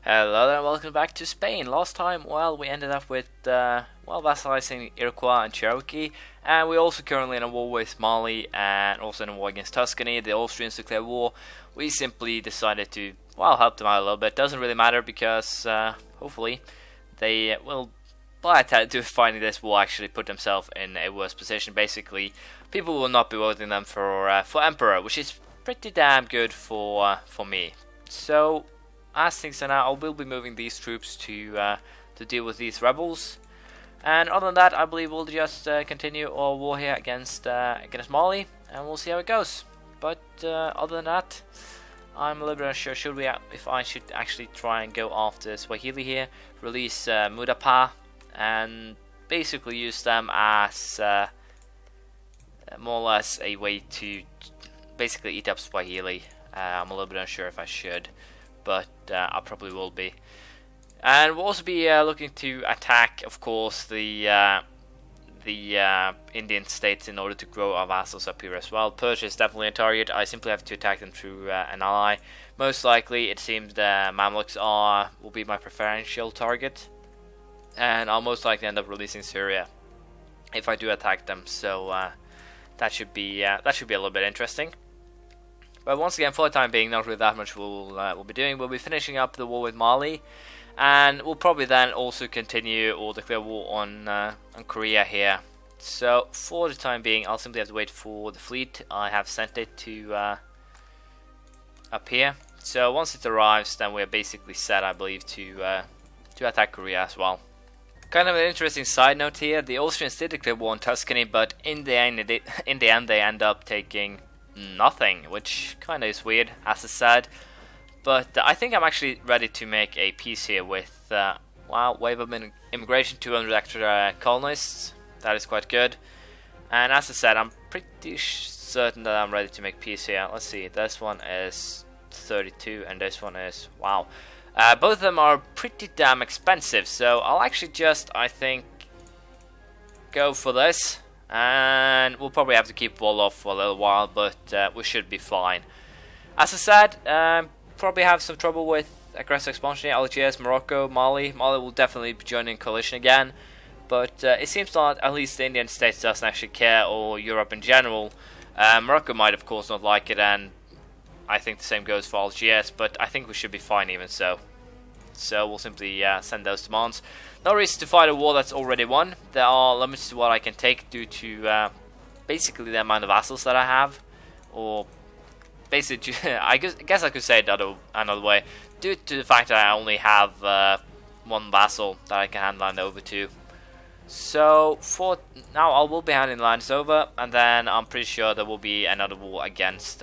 Hello there and welcome back to Spain. Last time, well, we ended up with, vassalizing Iroquois and Cherokee, and we're also currently in a war with Mali and also in a war against Tuscany. The Austrians declared war. We simply decided to, help them out a little bit. Doesn't really matter because, hopefully, they will, by finding this, will actually put themselves in a worse position. Basically, people will not be voting them for emperor, which is pretty damn good for me. So, as things are now, I will be moving these troops to deal with these rebels. And other than that, I believe we'll just continue our war here against Mali, and we'll see how it goes. But other than that, I'm a little bit unsure if I should actually try and go after Swahili here, release Mudapa, and basically use them as more or less a way to basically eat up Swahili. I'm a little bit unsure if I should, but I probably will be. And we'll also be looking to attack, of course, the Indian states in order to grow our vassals up here as well. Persia is definitely a target. I simply have to attack them through an ally. Most likely, it seems the Mamluks will be my preferential target, and I'll most likely end up releasing Syria if I do attack them. So that should be a little bit interesting. But once again, for the time being, not really that much we'll be doing. We'll be finishing up the war with Mali, and we'll probably then also continue or declare war on Korea here. So for the time being, I'll simply have to wait for the fleet. I have sent it to up here. So once it arrives, then we're basically set, I believe, to attack Korea as well. Kind of an interesting side note here: the Austrians did declare war on Tuscany, but in the end, they end up taking nothing, which kind of is weird, as I said. But I think I'm actually ready to make a peace here with wave of immigration, 200 extra colonists. That is quite good. And as I said, I'm pretty certain that I'm ready to make peace here. Let's see, this one is 32 and this one is both of them are pretty damn expensive, so I'll actually just, I think, go for this. And we'll probably have to keep Wolof for a little while, but we should be fine. As I said, probably have some trouble with aggressive expansion here. Algiers, Morocco, Mali. Mali will definitely be joining coalition again, but it seems that at least the Indian states doesn't actually care, or Europe in general. Morocco might of course not like it, and I think the same goes for Algiers, but I think we should be fine even so. So we'll simply send those demands. No reason to fight a war that's already won. There are limits to what I can take due to basically the amount of vassals that I have, or basically, I guess I could say it another way, due to the fact that I only have one vassal that I can hand land over to. So for now, I will be handing lands over, and then I'm pretty sure there will be another war against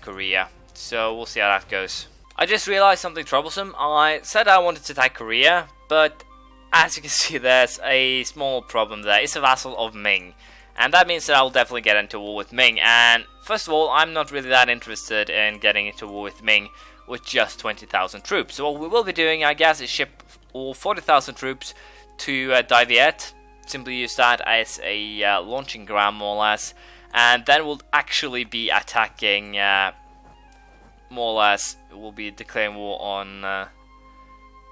Korea. So we'll see how that goes. I just realized something troublesome. I said I wanted to attack Korea, but as you can see, there's a small problem there. It's a vassal of Ming, and that means that I'll definitely get into war with Ming. And first of all, I'm not really that interested in getting into war with Ming with just 20,000 troops. So what we will be doing, I guess, is ship all 40,000 troops to Dai Viet. Simply use that as a launching ground, more or less, and then we'll actually be attacking. More or less, we'll be declaring war on.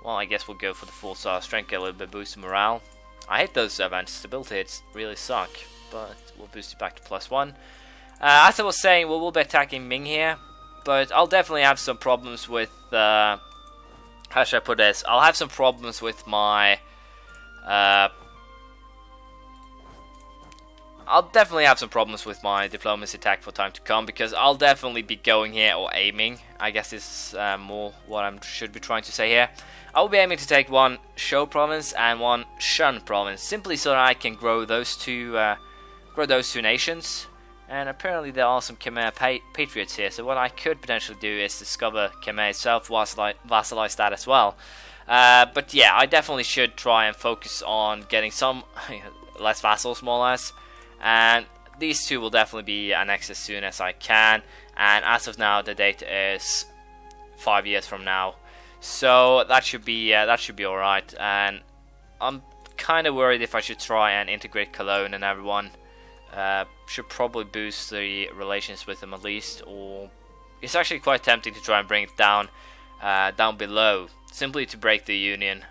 I guess we'll go for the 4-star strength, get a little bit boost of morale. I hate those event stability hits, really suck, but we'll boost it back to +1. As I was saying, we'll be attacking Ming here, but I'll definitely have some problems with. How should I put this? I'll have some problems with my. I'll definitely have some problems with my diplomacy attack for time to come, because I'll definitely be going here, or aiming, I guess is more what I should be trying to say here. I'll be aiming to take one Shou province and one Shan province, simply so that I can grow those two nations. And apparently there are some Khmer patriots here, so what I could potentially do is discover Khmer itself, vassalize that as well. But yeah, I definitely should try and focus on getting some less vassals, more or less. And these two will definitely be annexed as soon as I can. And as of now, the date is 5 years from now, so that should be alright. And I'm kind of worried if I should try and integrate Cologne and everyone. Should probably boost the relations with them at least, or it's actually quite tempting to try and bring it down below. simply to break the union,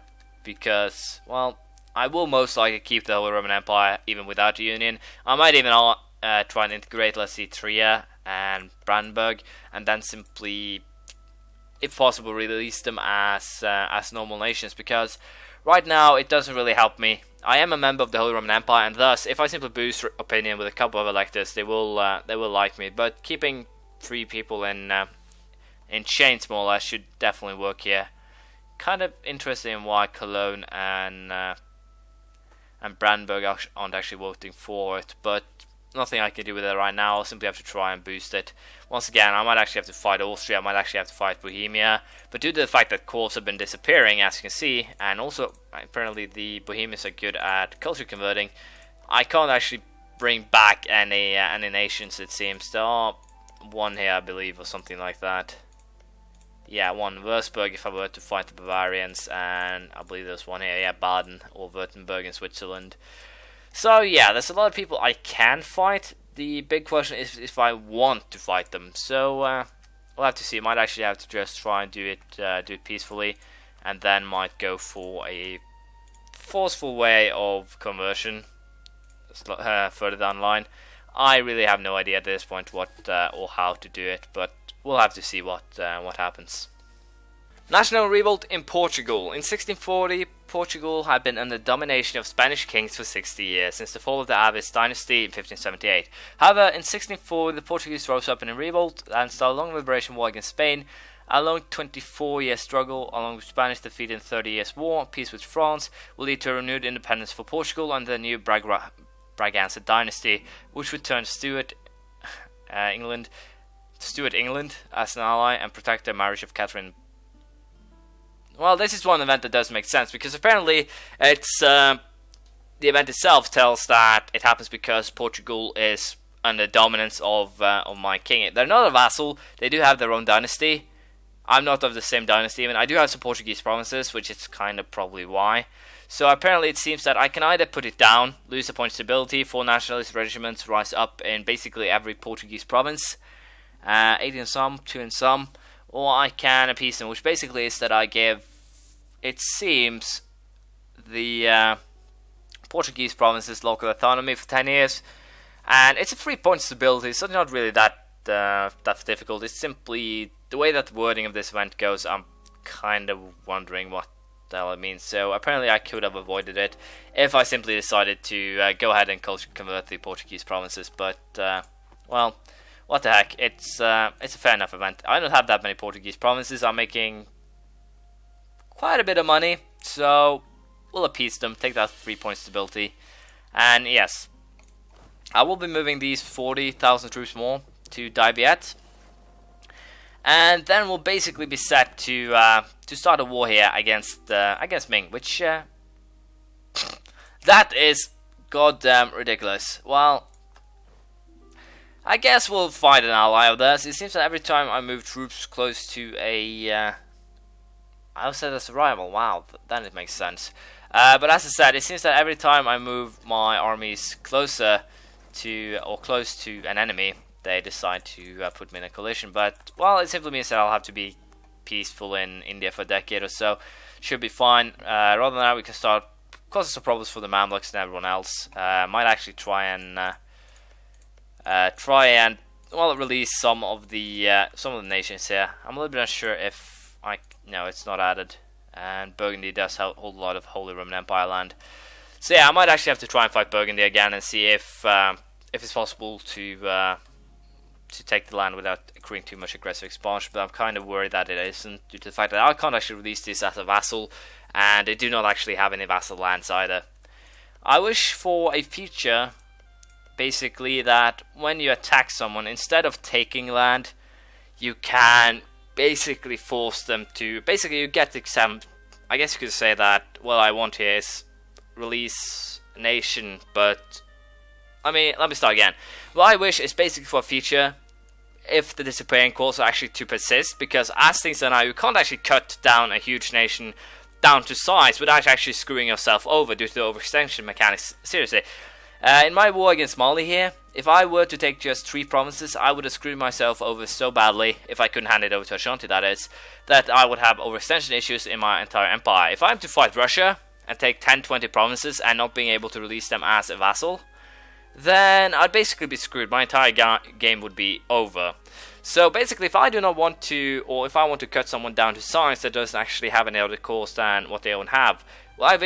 because, well, I will most likely keep the Holy Roman Empire even without the union. I might even try and integrate, let's see, Trier and Brandenburg, and then simply, if possible, release them as normal nations, because right now it doesn't really help me. I am a member of the Holy Roman Empire, and thus, if I simply boost opinion with a couple of electors, they will like me. But keeping 3 people in chains, more or less, should definitely work here. Kind of interesting in why Cologne and Brandenburg aren't actually voting for it, but nothing I can do with it right now. I'll simply have to try and boost it. Once again, I might actually have to fight Austria, I might actually have to fight Bohemia, but due to the fact that courts have been disappearing, as you can see, and also apparently the Bohemians are good at culture converting, I can't actually bring back any nations, it seems. There are one here, I believe, or something like that. Yeah, one, Würzburg, if I were to fight the Bavarians, and I believe there's one here, yeah, Baden or Württemberg in Switzerland. So yeah, there's a lot of people I can fight. The big question is if I want to fight them. So we'll have to see. Might actually have to just try and do it peacefully, and then might go for a forceful way of conversion further down the line. I really have no idea at this point what or how to do it, but we'll have to see what happens. National revolt in Portugal. In 1640, Portugal had been under domination of Spanish kings for 60 years, since the fall of the Avis dynasty in 1578. However, in 1640, the Portuguese rose up in a revolt and started a long liberation war against Spain. A long 24-year struggle, along with Spanish defeat in the 30 Years' War, peace with France, will lead to a renewed independence for Portugal under the new Braganza dynasty, which would turn Stuart England as an ally and protect the marriage of Catherine. Well, this is one event that does make sense, because apparently it's the event itself tells that it happens because Portugal is under dominance of my king. They're not a vassal, they do have their own dynasty. I'm not of the same dynasty even. I do have some Portuguese provinces, which is kind of probably why. So apparently it seems that I can either put it down, lose the point stability, 4 nationalist regiments rise up in basically every Portuguese province, 8 in some, 2 in some, or I can appease them, which basically is that I give, it seems, the Portuguese provinces local autonomy for 10 years, and it's a 3 point stability, so not really that difficult. It's simply the way that the wording of this event goes. I'm kind of wondering what the hell it means. So apparently I could have avoided it if I simply decided to go ahead and culture convert the Portuguese provinces, but well, what the heck, it's a fair enough event. I don't have that many Portuguese provinces. I'm making quite a bit of money, so we'll appease them, take that 3 point stability, and yes, I will be moving these 40,000 troops more to Daibiet, and then we'll basically be set to start a war here against Ming, which that is goddamn ridiculous. Well, I guess we'll find an ally of theirs. It seems that every time I move troops close to a I said that's a rival. Wow, then it makes sense. But as I said, it seems that every time I move my armies closer to or close to an enemy, they decide to put me in a coalition. But well, it simply means that I'll have to be peaceful in India for a decade or so. Should be fine. Rather than that, we can start causing some problems for the Mamluks and everyone else. Might actually try and well, release some of the nations here. I'm a little bit unsure if no, it's not added, and Burgundy does hold a lot of Holy Roman Empire land. So yeah, I might actually have to try and fight Burgundy again and see if it's possible to take the land without accruing too much aggressive expansion. But I'm kind of worried that it isn't, due to the fact that I can't actually release this as a vassal, and they do not actually have any vassal lands either. I wish for a feature, basically, that when you attack someone, instead of taking land, you can basically force them to, basically you get the I guess you could say that what I want here is release a nation, but I mean, let me start again. What I wish is basically for a feature, if the disappearing calls are actually to persist, because as things are now, you can't actually cut down a huge nation down to size without actually screwing yourself over due to the overextension mechanics. Seriously. In my war against Mali here, if I were to take just 3 provinces, I would have screwed myself over so badly, if I couldn't hand it over to Ashanti that is, that I would have overextension issues in my entire empire. If I'm to fight Russia and take 10-20 provinces and not being able to release them as a vassal, then I'd basically be screwed. My entire game would be over. So basically, if I do not want to, or if I want to cut someone down to size that doesn't actually have any other cause than what they own have, what I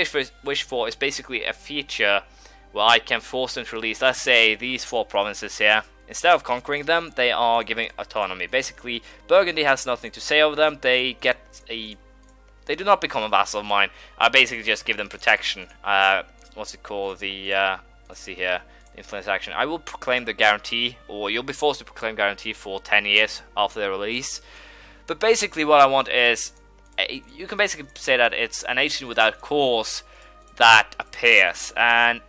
wish for is basically a feature where I can force them to release, let's say, these 4 provinces here. Instead of conquering them, they are giving autonomy. Basically, Burgundy has nothing to say over them. They do not become a vassal of mine. I basically just give them protection. What's it called? Let's see here. Influence action. I will proclaim the guarantee, or you'll be forced to proclaim guarantee for 10 years after their release. But basically what I want is, you can basically say that it's a nation without cause that appears, and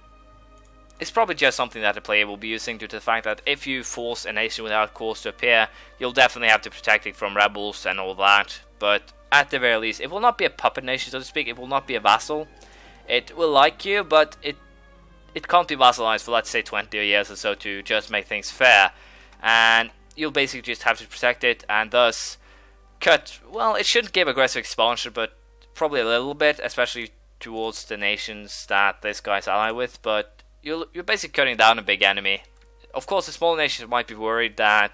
it's probably just something that the player will be using due to the fact that if you force a nation without cause to appear, you'll definitely have to protect it from rebels and all that. But at the very least, it will not be a puppet nation, so to speak. It will not be a vassal. It will like you, but it can't be vassalized for, let's say, 20 years or so to just make things fair. And you'll basically just have to protect it and thus cut, well, it shouldn't give aggressive expansion, but probably a little bit, especially towards the nations that this guy's allied with. But you're basically cutting down a big enemy. Of course, the small nations might be worried that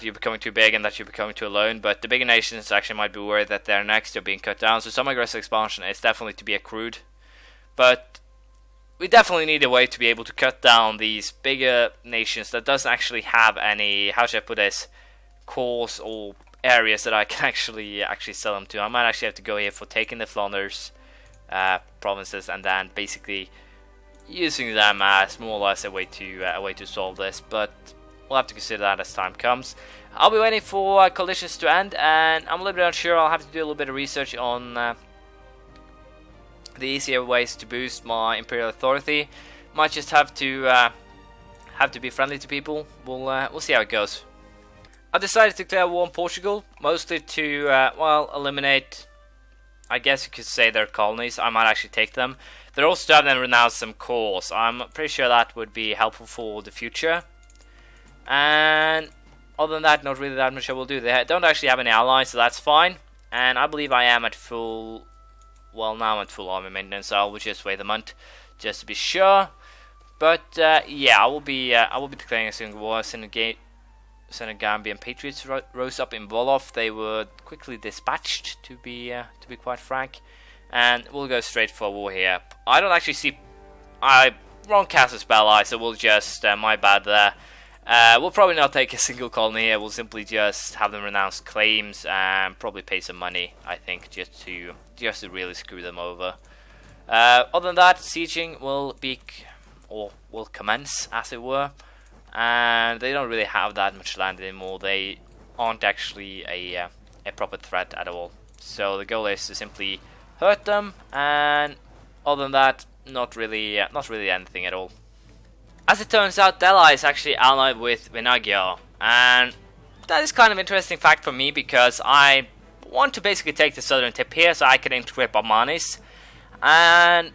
you're becoming too big and that you're becoming too alone, but the bigger nations actually might be worried that they're next to being cut down. So some aggressive expansion is definitely to be accrued. But we definitely need a way to be able to cut down these bigger nations that doesn't actually have any, how should I put this, cause or areas that I can actually sell them to. I might actually have to go here for taking the Flanders provinces and then basically using them as more or less a way to solve this. But we'll have to consider that as time comes. I'll be waiting for coalitions to end, and I'm a little bit unsure. I'll have to do a little bit of research on the easier ways to boost my imperial authority. Might just have to be friendly to people. We'll see how it goes. I decided to declare war on Portugal, mostly to well, eliminate, I guess you could say, their colonies. I might actually take them. They're also to have them renounce some cores. I'm pretty sure that would be helpful for the future. And other than that, not really that much I will do. They don't actually have any allies, so that's fine. And I believe I am at full. Well, now I'm at full army maintenance, so I will just wait a month just to be sure. But yeah, I will be declaring a single war. Senegambian patriots rose up in Wolof. They were quickly dispatched, to be quite frank, and we'll go straight for war here. I don't actually see. Wrong casus belli, so we'll just my bad there. We'll probably not take a single colony here. We'll simply just have them renounce claims and probably pay some money, I think, just to really screw them over. Other than that, sieging will commence, as it were. And they don't really have that much land anymore. They aren't actually a proper threat at all. So the goal is to simply hurt them, and other than that, not really anything at all. As it turns out, Dela is actually allied with Vinagio, and that is kind of an interesting fact for me because I want to basically take the southern tip here so I can integrate Barmanis, and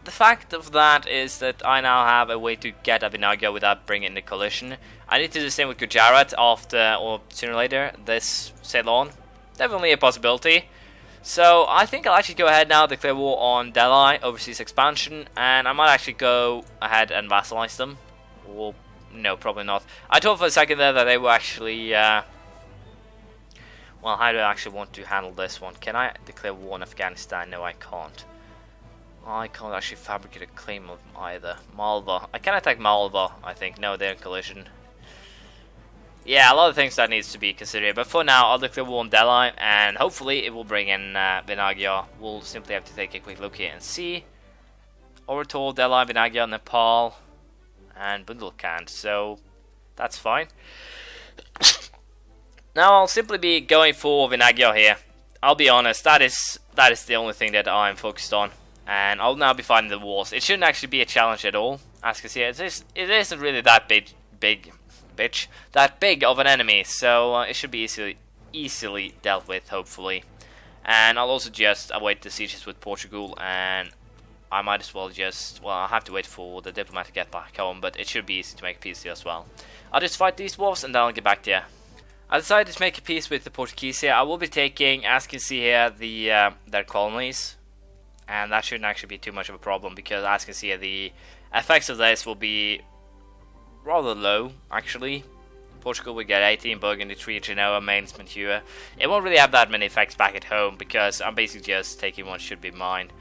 the fact of that is that I now have a way to get a Vinagio without bringing in the coalition. I need to do the same with Gujarat after, or sooner or later, this Ceylon. Definitely a possibility. So I think I'll actually go ahead now, declare war on Delhi, overseas expansion, and I might actually go ahead and vassalize them. Or, no, probably not. I thought for a second there that they were actually, well, how do I actually want to handle this one? Can I declare war on Afghanistan? No, I can't. I can't actually fabricate a claim of either. Malva. I can attack Malva, I think. No, they're in collision. Yeah, a lot of things that needs to be considered. But for now, I'll declare war on Delhi, and hopefully it will bring in Vinagio. We'll simply have to take a quick look here and see. Overthrow, Delhi, Vinagio, Nepal, and Bundelkhand. So, that's fine. Now I'll simply be going for Vinagio here. I'll be honest, that is the only thing that I'm focused on. And I'll now be fighting the wars. It shouldn't actually be a challenge at all. As you can see, it isn't really that big of an enemy. So it should be easily dealt with, hopefully. And I'll also just await the sieges with Portugal and I might as well just, well, I'll have to wait for the diplomat to get back home, but it should be easy to make a peace deal as well. I'll just fight these dwarves and then I'll get back to you. I decided to make a peace with the Portuguese here. I will be taking, as you can see here, their colonies. And that shouldn't actually be too much of a problem, because as you can see here, the effects of this will be rather low, actually. Portugal will get 18, Burgundy 3, Genoa, Mainz, Mantua. It won't really have that many effects back at home, because I'm basically just taking what should be mine.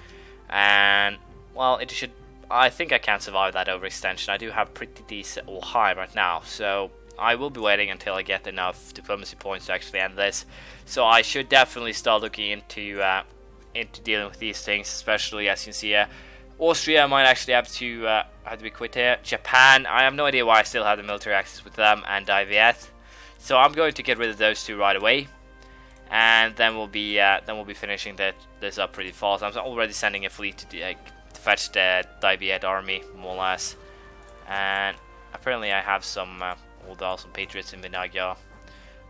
And, well, it should... I think I can survive that overextension. I do have pretty decent, or high right now, so I will be waiting until I get enough diplomacy points to actually end this. So I should definitely start looking into dealing with these things, especially as you can see here. Austria might actually have to be quit here. Japan, I have no idea why I still have the military access with them, and Viet. So I'm going to get rid of those two right away, and then we'll be finishing this up pretty fast. I'm already sending a fleet to fetch the Viet army, more or less, and apparently I have some patriots in Vinagia.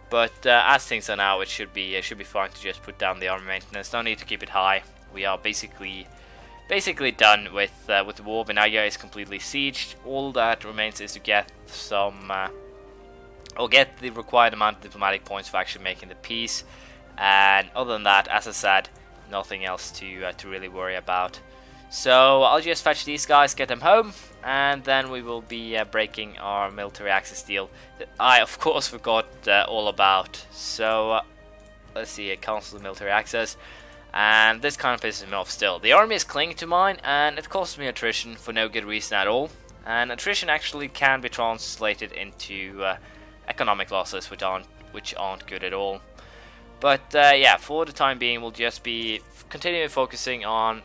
But as things are now, it should be fine to just put down the army maintenance. No need to keep it high. We are basically done with the war. Vinagia is completely sieged. All that remains is to get get the required amount of diplomatic points for actually making the peace. And other than that, as I said, nothing else to really worry about. So I'll just fetch these guys, get them home, and then we will be breaking our military access deal that I of course forgot all about. So let's see, cancel the military access, and this kind of pisses me off still. The army is clinging to mine, and it costs me attrition for no good reason at all. And attrition actually can be translated into economic losses, which aren't good at all. But yeah, for the time being, we'll just be continuing focusing on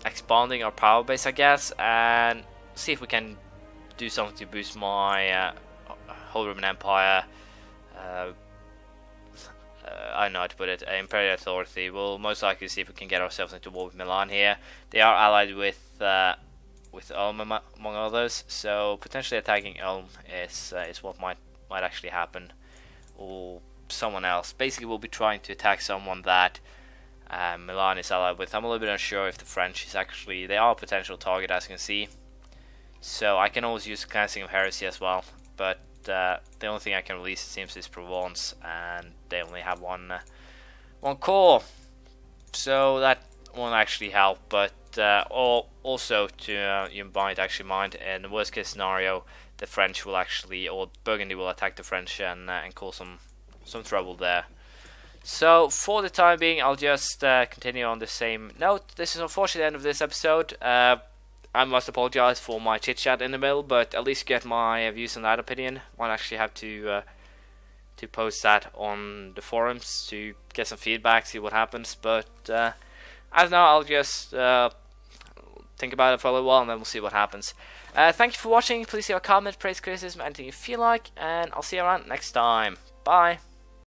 expanding our power base, I guess, and see if we can do something to boost my Holy Roman Empire. I don't know how to put it. Imperial authority. We'll most likely see if we can get ourselves into war with Milan here. They are allied with Ulm among others, so potentially attacking Ulm is what might actually happen, or someone else. Basically, we'll be trying to attack someone that Milan is allied with. I'm a little bit unsure if the French is actually... They are a potential target, as you can see. So I can always use Cleansing of Heresy as well. But the only thing I can release, it seems, is Provence. And they only have one core. So that won't actually help. But also, you might actually mind, in the worst case scenario, the French will actually... Or Burgundy will attack the French and cause some trouble there. So for the time being, I'll just continue on the same note. This is unfortunately the end of this episode. I must apologize for my chit chat in the middle, but at least get my views on that opinion. Might actually have to post that on the forums to get some feedback, see what happens. But as of now, I'll just think about it for a little while, and then we'll see what happens. Thank you for watching. Please leave a comment, praise, criticism, anything you feel like, and I'll see you around next time. Bye.